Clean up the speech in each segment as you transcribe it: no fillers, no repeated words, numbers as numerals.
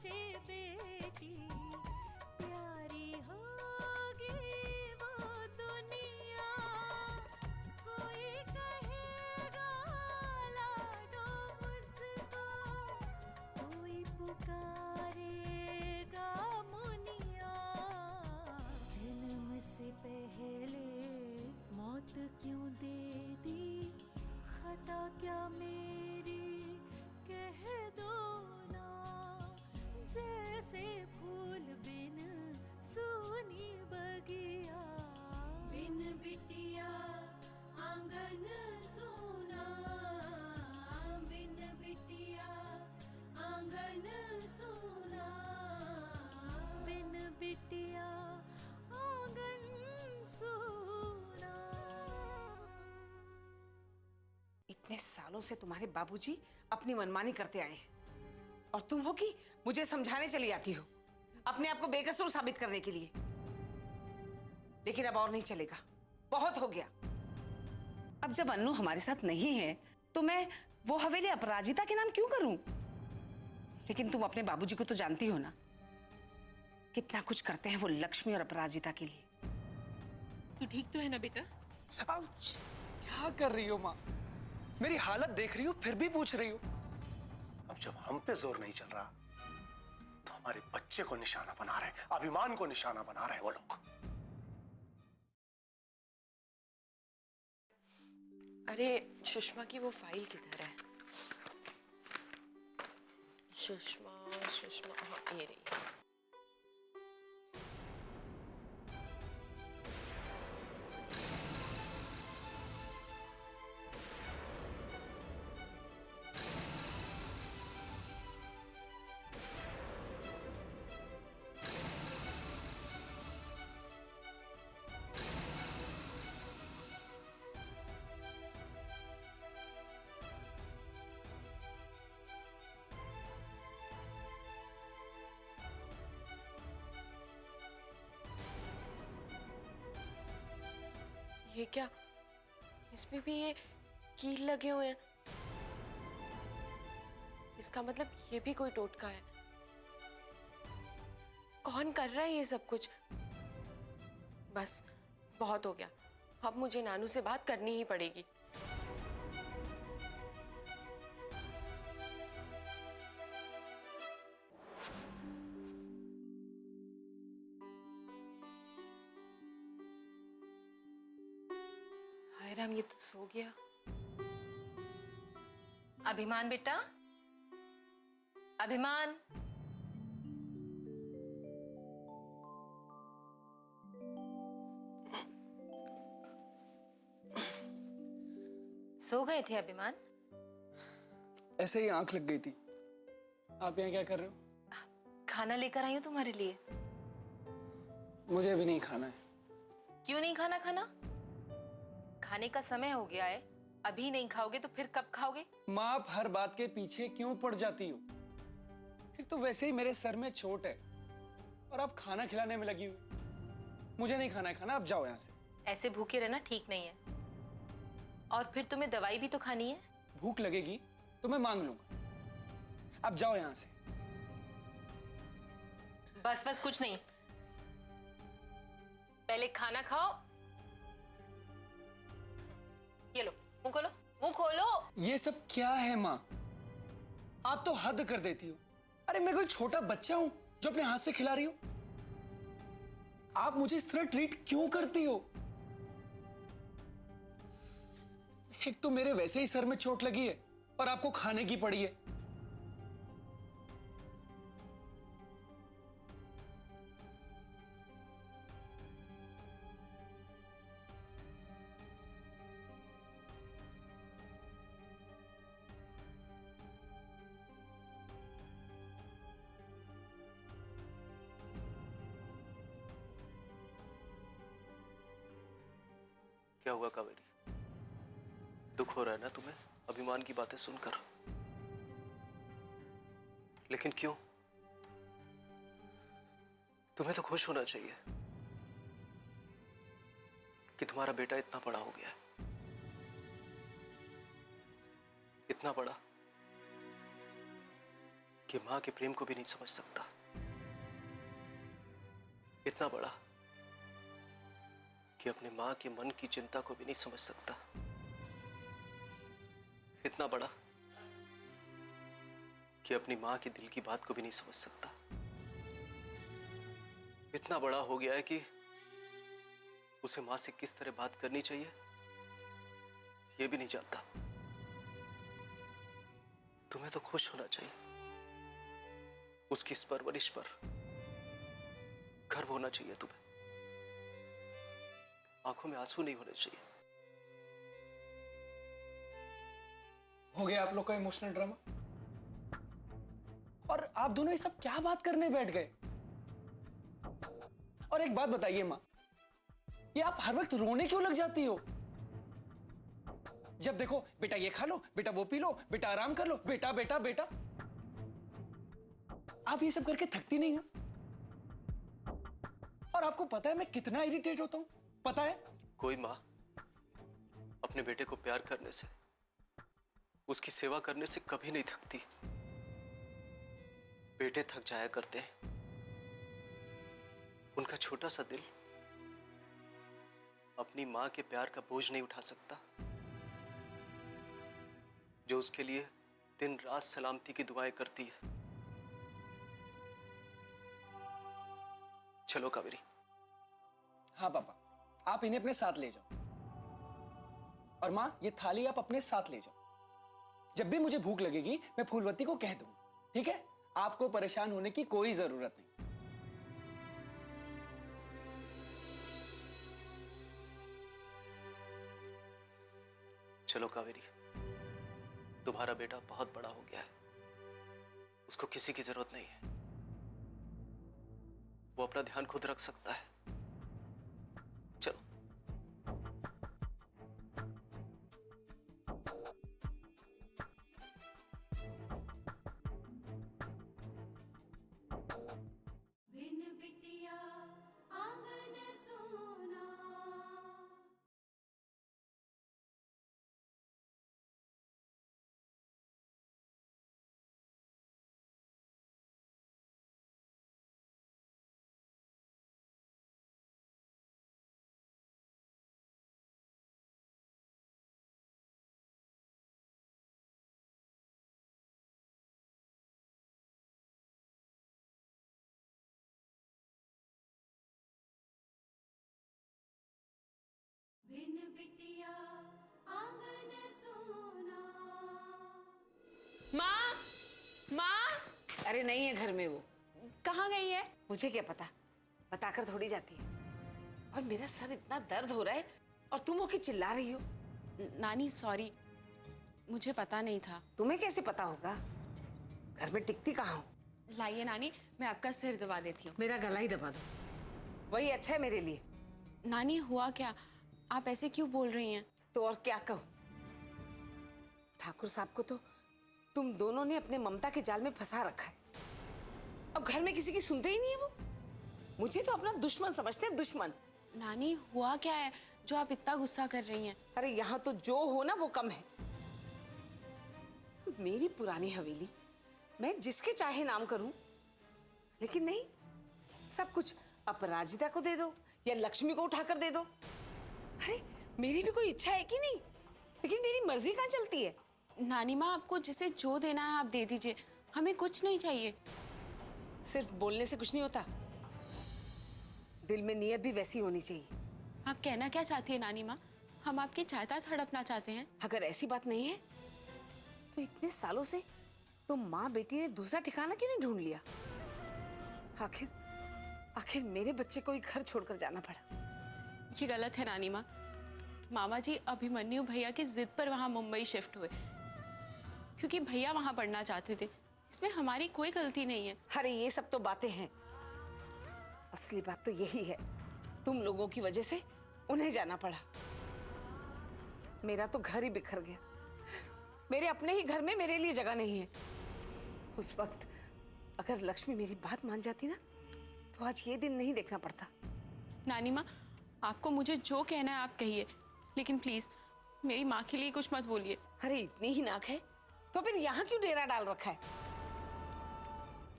सोचे बेटी प्यारी होगी वो दुनिया, कोई कहेगा लाडो उसको, कोई पुकारेगा मुनिया। जन्म से पहले मौत क्यों दे दी, खता क्या मेरी कह दो ना। जैसे फूल बिन सूनी बगिया, बिन बिटिया आंगन सूना, बिन बिटिया आंगन सूना, बिन बिटिया आंगन सूना। इतने सालों से तुम्हारे बाबूजी अपनी मनमानी करते आए हैं और तुम हो कि मुझे समझाने चली आती हो अपने आप को बेकसूर साबित करने के लिए। लेकिन अब और नहीं चलेगा, बहुत हो गया। अब जब अन्नू हमारे साथ नहीं है तो मैं वो हवेली अपराजिता के नाम क्यों करूं? लेकिन तुम अपने बाबूजी को तो जानती हो ना, कितना कुछ करते हैं वो लक्ष्मी और अपराजिता के लिए। तू ठीक तो है ना बेटा? आउच! क्या कर रही हो माँ? मेरी हालत देख रही हो फिर भी पूछ रही हो? अब जब हम पे जोर नहीं चल रहा तो हमारे बच्चे को निशाना बना रहे हैं, अभिमान को निशाना बना रहे हैं वो लोग। अरे सुषमा की वो फाइल किधर है? सुषमा सुषमा, हाँ ये रही। ये क्या, इसमें भी ये कील लगे हुए हैं। इसका मतलब ये भी कोई टोटका है। कौन कर रहा है ये सब कुछ? बस बहुत हो गया, अब मुझे नानू से बात करनी ही पड़ेगी। हाय राम, ये तो सो गया। अभिमान बेटा, अभिमान। सो गए थे अभिमान? ऐसे ही आंख लग गई थी। आप यहाँ क्या कर रहे हो? खाना लेकर आई हूं तुम्हारे लिए। मुझे अभी नहीं खाना है। क्यों नहीं खाना? खाने का समय हो गया है, अभी नहीं खाओगे तो फिर कब खाओगे? माँ, आप हर बात के पीछे क्यों पड़ जाती हो? एक तो वैसे ही मेरे सर में चोट है और आप खाना खिलाने में लगी हुई। मुझे नहीं खाना है खाना, आप जाओ यहाँ से। ऐसे भूखे रहना ठीक नहीं है, और फिर तुम्हें दवाई भी तो खानी है। भूख लगेगी तो मैं मांग लूंगा, आप जाओ यहाँ से। बस कुछ नहीं, पहले खाना खाओ। ये लो, मुंह खोलो, मुंह खोलो। ये सब क्या है माँ? आप तो हद कर देती हो। अरे मैं कोई छोटा बच्चा हूं जो अपने हाथ से खिला रही हूं? आप मुझे इस तरह ट्रीट क्यों करती हो? एक तो मेरे वैसे ही सर में चोट लगी है और आपको खाने की पड़ी है। क्या हुआ कावेरी? दुख हो रहा है ना तुम्हें अभिमान की बातें सुनकर? लेकिन क्यों? तुम्हें तो खुश होना चाहिए कि तुम्हारा बेटा इतना बड़ा हो गया है। इतना बड़ा कि मां के प्रेम को भी नहीं समझ सकता। इतना बड़ा कि अपने मां के मन की चिंता को भी नहीं समझ सकता। इतना बड़ा कि अपनी मां के दिल की बात को भी नहीं समझ सकता। इतना बड़ा हो गया है कि उसे मां से किस तरह बात करनी चाहिए यह भी नहीं जानता। तुम्हें तो खुश होना चाहिए, उसकी इस परवरिश पर गर्व होना चाहिए। तुम्हें आंखों में आंसू नहीं होने चाहिए। हो गया आप लोग का इमोशनल ड्रामा। और आप दोनों ये सब क्या बात करने बैठ गए? और एक बात बताइए मां, ये आप हर वक्त रोने क्यों लग जाती हो? जब देखो बेटा ये खा लो, बेटा वो पी लो, बेटा आराम कर लो, बेटा बेटा बेटा। आप ये सब करके थकती नहीं हो? और आपको पता है मैं कितना इरिटेट होता हूं, पता है? कोई मां अपने बेटे को प्यार करने से, उसकी सेवा करने से कभी नहीं थकती। बेटे थक जाया करते हैं। उनका छोटा सा दिल अपनी मां के प्यार का बोझ नहीं उठा सकता, जो उसके लिए दिन रात सलामती की दुआएं करती है। चलो कावेरी। हाँ पापा, आप इन्हें अपने साथ ले जाओ। और मां ये थाली आप अपने साथ ले जाओ। जब भी मुझे भूख लगेगी मैं फूलवती को कह दूंगा, ठीक है? आपको परेशान होने की कोई जरूरत नहीं। चलो कावेरी, तुम्हारा बेटा बहुत बड़ा हो गया है, उसको किसी की जरूरत नहीं है। वो अपना ध्यान खुद रख सकता है। चलो। बिन बिटिया आंगन सोना। बिन बिटिया आंगन सोना। माँ, माँ, अरे नहीं है घर में वो। कहाँ गई है? मुझे क्या पता, बताकर थोड़ी जाती है। और मेरा सर इतना दर्द हो रहा है और तुम हो कि चिल्ला रही हो। नानी सॉरी, मुझे पता नहीं था। तुम्हें कैसे पता होगा? घर में टिकती कहाँ हो? लाइए नानी, मैं आपका सिर दबा देती हूँ। मेरा गला ही दबा दो, वही अच्छा है मेरे लिए। नानी हुआ क्या? आप ऐसे क्यों बोल रही हैं? तो और क्या कहूं? ठाकुर साहब को तो तुम दोनों ने अपने ममता के जाल में फंसा रखा है। अब घर में किसी की सुनते ही नहीं है वो। मुझे तो अपना दुश्मन समझते हैं, दुश्मन। नानी हुआ क्या है जो आप इतना गुस्सा कर रही हैं? अरे यहाँ तो जो हो ना वो कम है। मेरी पुरानी हवेली मैं जिसके चाहे नाम करूं, लेकिन नहीं, सब कुछ अपराजिता को दे दो या लक्ष्मी को उठाकर दे दो। अरे मेरी भी कोई इच्छा है कि नहीं, लेकिन मेरी मर्जी कहाँ चलती है? नानी माँ, आपको जिसे जो देना है आप दे दीजिए, हमें कुछ नहीं चाहिए। सिर्फ बोलने से कुछ नहीं होता, दिल में नियत भी वैसी होनी चाहिए। आप कहना क्या चाहती है नानी माँ? हम आपकी चाहता हड़पना चाहते हैं। अगर ऐसी बात नहीं है तो इतने सालों से तुम माँ बेटी ने दूसरा ठिकाना क्यों नहीं ढूंढ लिया? आखिर मेरे बच्चे को ही घर छोड़कर जाना पड़ा। ये गलत है नानी माँ। मामा जी अभिमन्यु भैया की जिद पर वहाँ मुंबई शिफ्ट हुए, क्योंकि भैया वहाँ पढ़ना चाहते थे। इसमें हमारी कोई गलती नहीं है। अरे ये सब तो बातें हैं, असली बात तो यही है, तुम लोगों की वजह से उन्हें जाना पड़ा। मेरा तो घर ही बिखर गया। मेरे अपने ही घर में मेरे लिए जगह नहीं है। उस वक्त अगर लक्ष्मी मेरी बात मान जाती ना, तो आज ये दिन नहीं देखना पड़ता। नानी माँ, आपको मुझे जो कहना है आप कहिए, लेकिन प्लीज मेरी माँ के लिए कुछ मत बोलिए। अरे इतनी ही नाक है तो फिर यहाँ क्यों डेरा डाल रखा है?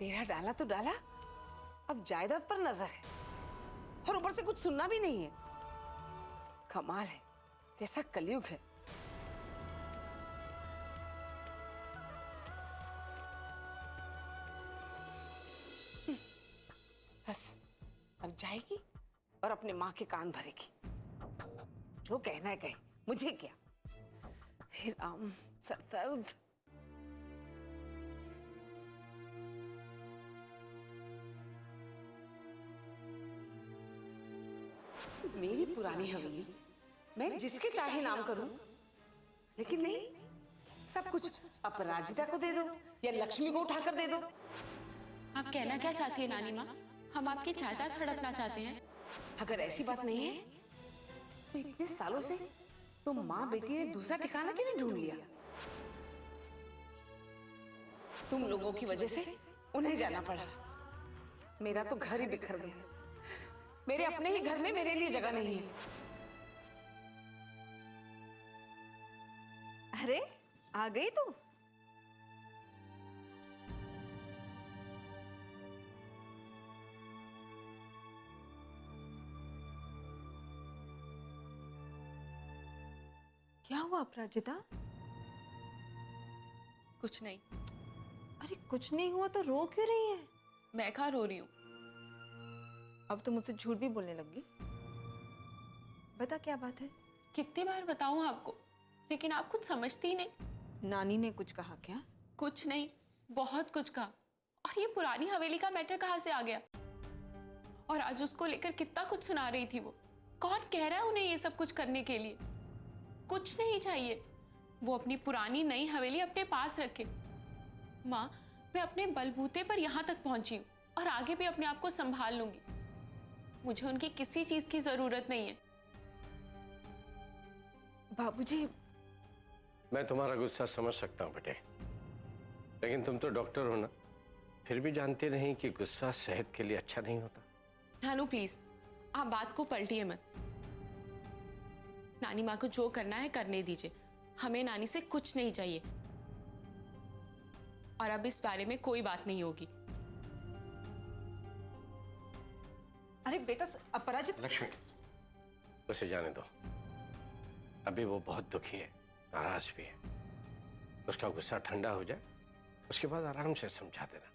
डेरा डाला तो डाला, अब जायदाद पर नजर है और ऊपर से कुछ सुनना भी नहीं है। कमाल है, कैसा कलयुग है। बस अब जाएगी और अपने माँ के कान भरेगी। जो कहना है कहे, मुझे क्या। हे राम, सर दर्द। मेरी पुरानी हवेली, मैं जिसके चाहे नाम करूं, लेकिन नहीं, सब कुछ अपराजिता को दे दो या लक्ष्मी को उठाकर दे दो। आप कहना क्या चाहती है नानी माँ? हम आपकी जायदाद हड़पना चाहते हैं? अगर ऐसी बात नहीं है तो इतने सालों से तुम माँ बेटी ने दूसरा ठिकाना क्यों नहीं ढूंढ लिया? तुम लोगों की वजह से उन्हें जाना पड़ा। मेरा तो घर ही बिखर गया। मेरे अपने ही घर में मेरे लिए जगह नहीं है। अरे आ गई तू? क्या हुआ अपराजिता? कुछ नहीं। अरे कुछ नहीं हुआ तो रो क्यों रही है? मैं कहाँ रो रही हूँ? अब तो मुझसे झूठ भी बोलने लगी। बता क्या बात है? कितनी बार बताऊँ आपको, लेकिन आप कुछ समझती ही नहीं। नानी ने कुछ कहा क्या? कुछ नहीं, बहुत कुछ कहा। और ये पुरानी हवेली का मैटर कहाँ से आ गया? और आज उसको लेकर कितना कुछ सुना रही थी वो। कौन कह रहा है उन्हें ये सब कुछ करने के लिए? कुछ नहीं चाहिए, वो अपनी पुरानी नई हवेली अपने पास रखे। माँ, मैं अपने बलबूते पर यहाँ तक पहुंची हूँ और आगे भी अपने आप को संभाल लूंगी। मुझे उनकी किसी चीज की जरूरत नहीं है। बाबूजी, मैं तुम्हारा गुस्सा समझ सकता हूँ बेटे, लेकिन तुम तो डॉक्टर हो ना, फिर भी जानते नहीं कि गुस्सा सेहत के लिए अच्छा नहीं होता। नानू प्लीज, आप बात को पलटिए मत। नानी माँ को जो करना है करने दीजिए। हमें नानी से कुछ नहीं चाहिए और अब इस बारे में कोई बात नहीं होगी। अरे बेटा अपराजित। लक्ष्मी, उसे जाने दो। अभी वो बहुत दुखी है, नाराज भी है। उसका गुस्सा ठंडा हो जाए, उसके बाद आराम से समझा देना।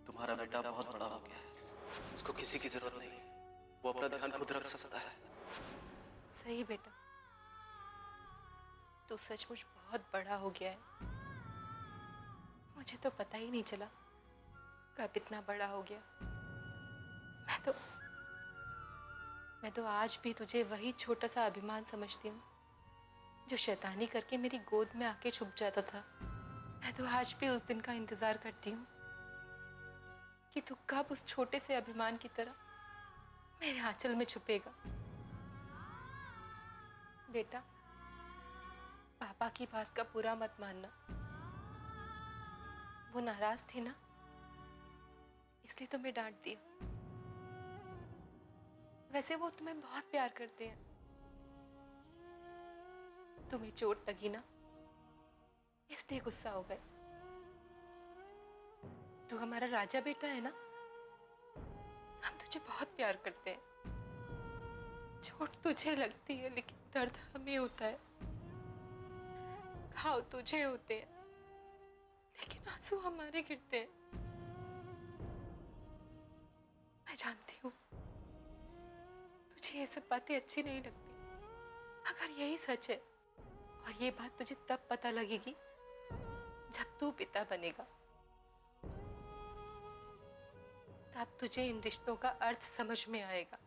तुम्हारा बेटा बहुत बड़ा हो गया है, उसको किसी की जरूरत नहीं है। वो अपना ध्यान खुद रख सकता है। सही बेटा, तू सचमुच बहुत बड़ा हो गया है। मुझे तो पता ही नहीं चला कब इतना बड़ा हो गया। मैं तो आज भी तुझे वही छोटा सा अभिमान समझती हूँ जो शैतानी करके मेरी गोद में आके छुप जाता था। मैं तो आज भी उस दिन का इंतजार करती हूँ कि तू कब उस छोटे से अभिमान की तरह मेरे आंचल में छुपेगा। बेटा, पापा की बात का बुरा मत मानना। वो नाराज थे ना, इसलिए तुम्हें डांट दिया। वैसे वो तुम्हें बहुत प्यार करते हैं। तुम्हें चोट लगी ना, इसलिए गुस्सा हो गए। तू हमारा राजा बेटा है ना, हम तुझे बहुत प्यार करते हैं। चोट तुझे लगती है लेकिन दर्द हमें होता है। घाव तुझे होते हैं लेकिन आंसू हमारे गिरते हैं। मैं जानती हूँ तुझे ये सब बातें अच्छी नहीं लगती, अगर यही सच है, और ये बात तुझे तब पता लगेगी जब तू पिता बनेगा। तब तुझे इन रिश्तों का अर्थ समझ में आएगा।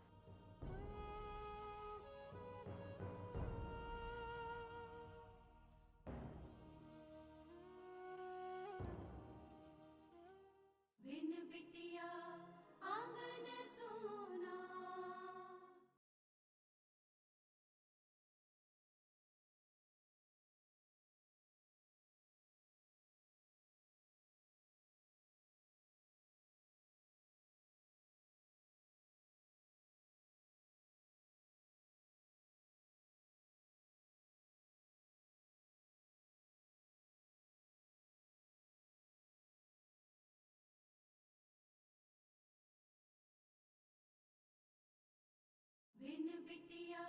बिन बिटिया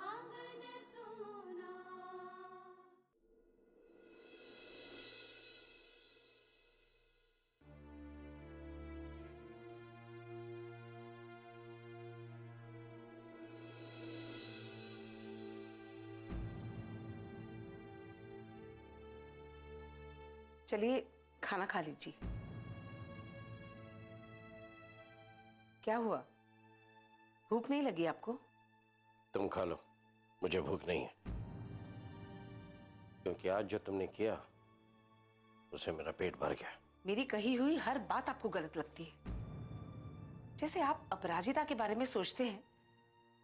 आंगन सोना। चलिए खाना खा लीजिए। क्या हुआ, भूख नहीं लगी आपको? तुम खा लो, मुझे भूख नहीं है। क्योंकि आज जो तुमने किया उससे मेरा पेट भर गया। मेरी कही हुई हर बात आपको गलत लगती है। जैसे आप अपराजिता के बारे में सोचते हैं,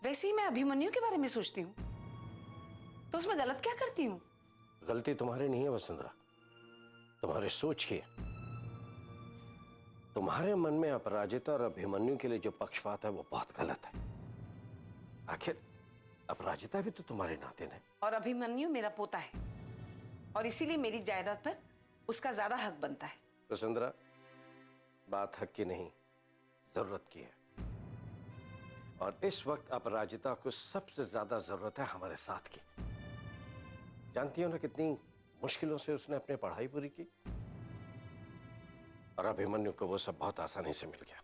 वैसे ही मैं अभिमन्यु के बारे में सोचती हूँ। तो उसमें गलत क्या करती हूँ? गलती तुम्हारी नहीं है वसुंधरा, तुम्हारे सोच की है। तुम्हारे मन में अपराजिता और अभिमन्यु के लिए जो पक्षपात है वो बहुत गलत है। आखिर अपराजिता भी तो तुम्हारे नाते है। और अभिमन्यु मेरा पोता है और इसीलिए मेरी जायदाद पर उसका ज्यादा हक बनता है। वसुंधरा, बात हक की नहीं, जरूरत की है। और इस वक्त अपराजिता को सबसे ज्यादा जरूरत है हमारे साथ की। जानती हो ना कितनी मुश्किलों से उसने अपनी पढ़ाई पूरी की, और अभिमन्यु को वो सब बहुत आसानी से मिल गया।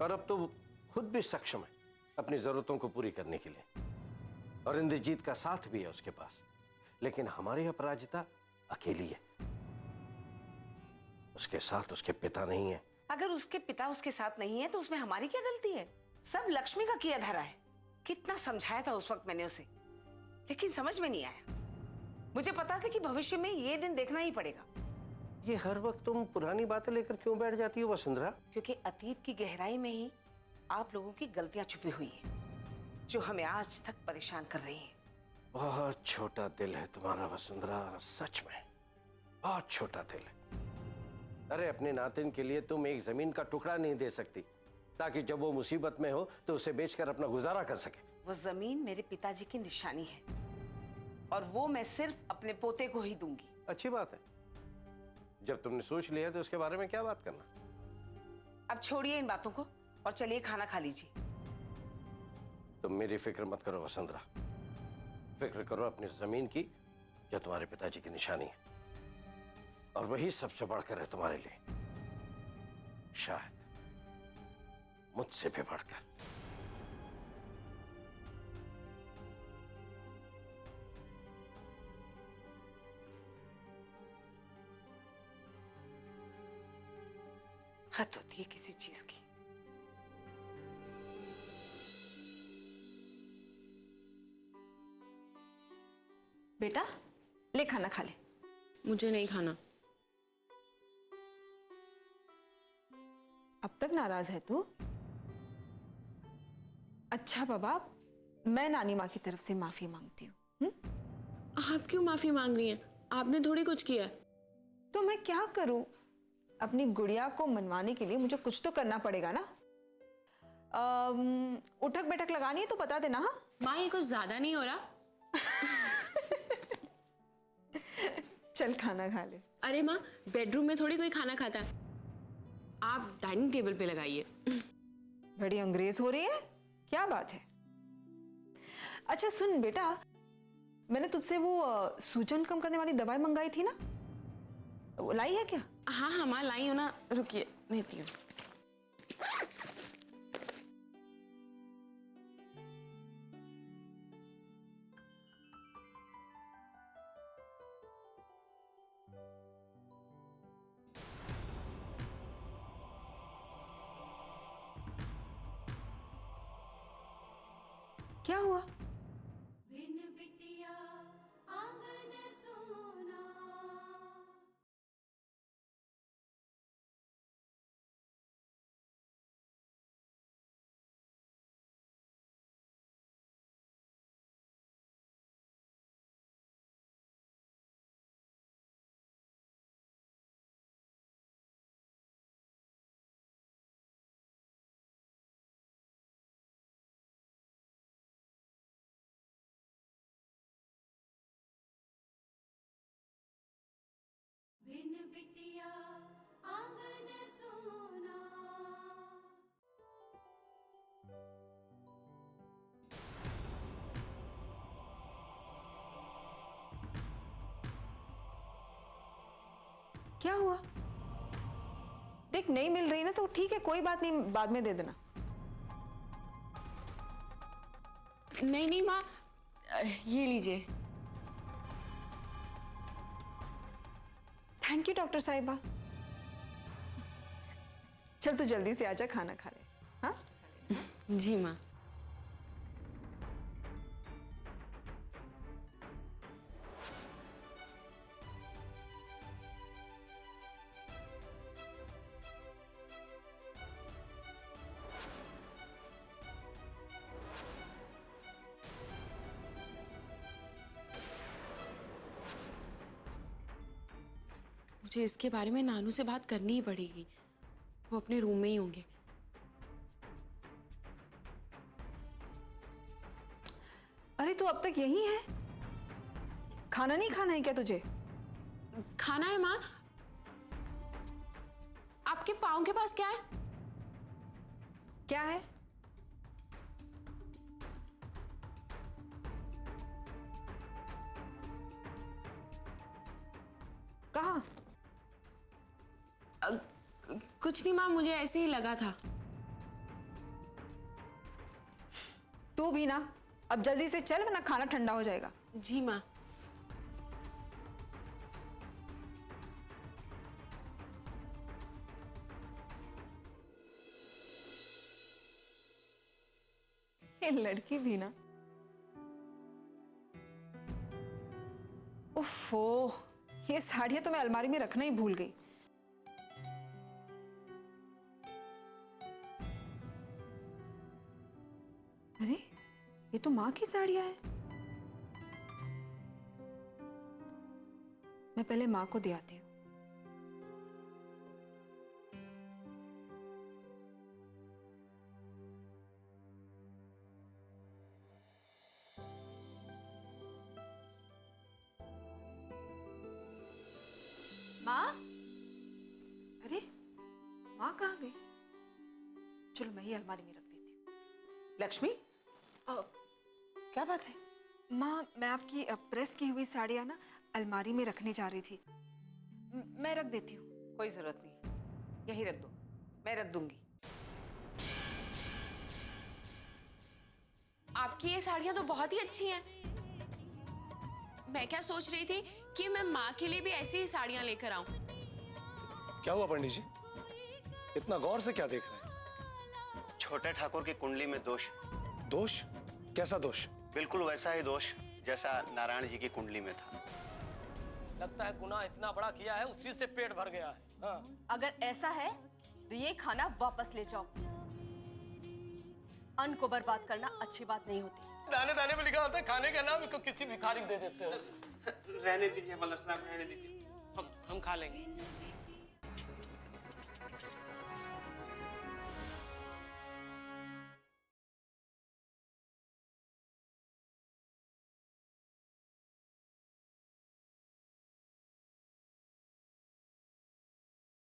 और अब तो वो खुद भी सक्षम है अपनी जरूरतों को पूरी करने के लिए, और इंद्रजीत का साथ भी है उसके पास। लेकिन हमारी अपराजिता अकेली है, उसके साथ उसके पिता नहीं है। अगर उसके पिता उसके साथ नहीं है तो उसमें हमारी क्या गलती है? सब लक्ष्मी का किया धरा है। कितना समझाया था उस वक्त मैंने उसे, लेकिन समझ में नहीं आया। मुझे पता था कि भविष्य में ये दिन देखना ही पड़ेगा। ये हर वक्त तुम पुरानी बातें लेकर क्यों बैठ जाती हो वसुंधरा? क्योंकि अतीत की गहराई में ही आप लोगों की गलतियां छुपी हुई हैं, जो हमें आज तक परेशान कर रही हैं। बहुत छोटा दिल है तुम्हारा वसुंधरा, सच में बहुत छोटा दिल है। अरे अपने नातिन के लिए तुम एक जमीन का टुकड़ा नहीं दे सकती, ताकि जब वो मुसीबत में हो तो उसे बेचकर अपना गुजारा कर सके। वो जमीन मेरे पिताजी की निशानी है और वो मैं सिर्फ अपने पोते को ही दूंगी। अच्छी बात है, जब तुमने सोच लिया तो उसके बारे में क्या बात करना। अब छोड़िए इन बातों को और चलिए खाना खा लीजिए। तुम मेरी फिक्र मत करो वसुंधरा, फिक्र करो अपनी जमीन की जो तुम्हारे पिताजी की निशानी है, और वही सबसे बढ़कर है तुम्हारे लिए, शायद मुझसे भी बढ़कर। हद होती है किसी चीज की। बेटा ले खाना खा ले। मुझे नहीं खाना। अब तक नाराज है तू? अच्छा बाबा, मैं नानी माँ की तरफ से माफी मांगती हूँ। आप क्यों माफी मांग रही हैं? आपने थोड़ी कुछ किया है। तो मैं क्या करूं? अपनी गुड़िया को मनवाने के लिए मुझे कुछ तो करना पड़ेगा ना। उठक बैठक लगानी है तो बता देना। हाँ माँ, ये कुछ ज्यादा नहीं हो रहा? चल खाना खा ले। अरे माँ, बेडरूम में थोड़ी कोई खाना खाता है, आप डाइनिंग टेबल पे लगाइए। बड़ी अंग्रेज हो रही है, क्या बात है? अच्छा सुन बेटा, मैंने तुझसे वो सूजन कम करने वाली दवाई मंगाई थी ना, वो लाई है क्या? हाँ हाँ माँ, लाई हो ना, रुकिए देती हूँ। क्या हुआ? क्या हुआ? देख नहीं मिल रही ना तो ठीक है, कोई बात नहीं, बाद में दे देना। नहीं नहीं माँ, ये लीजिए। थैंक यू डॉक्टर साहिबा। चल तू जल्दी से आजा, खाना खा ले। हाँ जी माँ। मुझे इसके बारे में नानू से बात करनी ही पड़ेगी। वो अपने रूम में ही होंगे। अरे तू अब तक यही है? खाना नहीं खाना है क्या तुझे? खाना है माँ। आपके पाँव के पास क्या है? क्या है? कहाँ? कुछ नहीं माँ, मुझे ऐसे ही लगा था। तू भी ना, अब जल्दी से चल वरना खाना ठंडा हो जाएगा। जी माँ। ये लड़की भी ना। उफ़ो, ये साड़ियां तो मैं अलमारी में रखना ही भूल गई। अरे ये तो माँ की साड़ियां हैं। मैं पहले माँ को दे आती हूँ। माँ? अरे माँ कहाँ गई? चलो मैं ही अलमारी में रख देती हूँ। लक्ष्मी, क्या बात है? माँ मैं आपकी प्रेस की हुई साड़ियाँ ना अलमारी में रखने जा रही थी। मैं रख देती हूँ। कोई जरूरत नहीं है, यही रख दो, मैं रख दूंगी। आपकी ये साड़ियाँ तो बहुत ही अच्छी हैं। मैं क्या सोच रही थी कि मैं माँ के लिए भी ऐसी ही साड़ियाँ लेकर आऊं। क्या हुआ पंडित जी? इतना गौर से क्या देख रहे हैं? छोटे ठाकुर की कुंडली में दोष। दोष? कैसा दोष? बिल्कुल वैसा ही दोष जैसा नारायण जी की कुंडली में था। लगता है गुनाह इतना बड़ा किया है, उसी से पेट भर गया है। हाँ। अगर ऐसा है तो ये खाना वापस ले जाओ। अन्न को बर्बाद करना अच्छी बात नहीं होती। दाने दाने में लिखा होता है खाने का नाम, इसको किसी भिखारी को दे देते हो। रहने दीजिए मल्लर साहब, रहने दीजिए, हम खा लेंगे।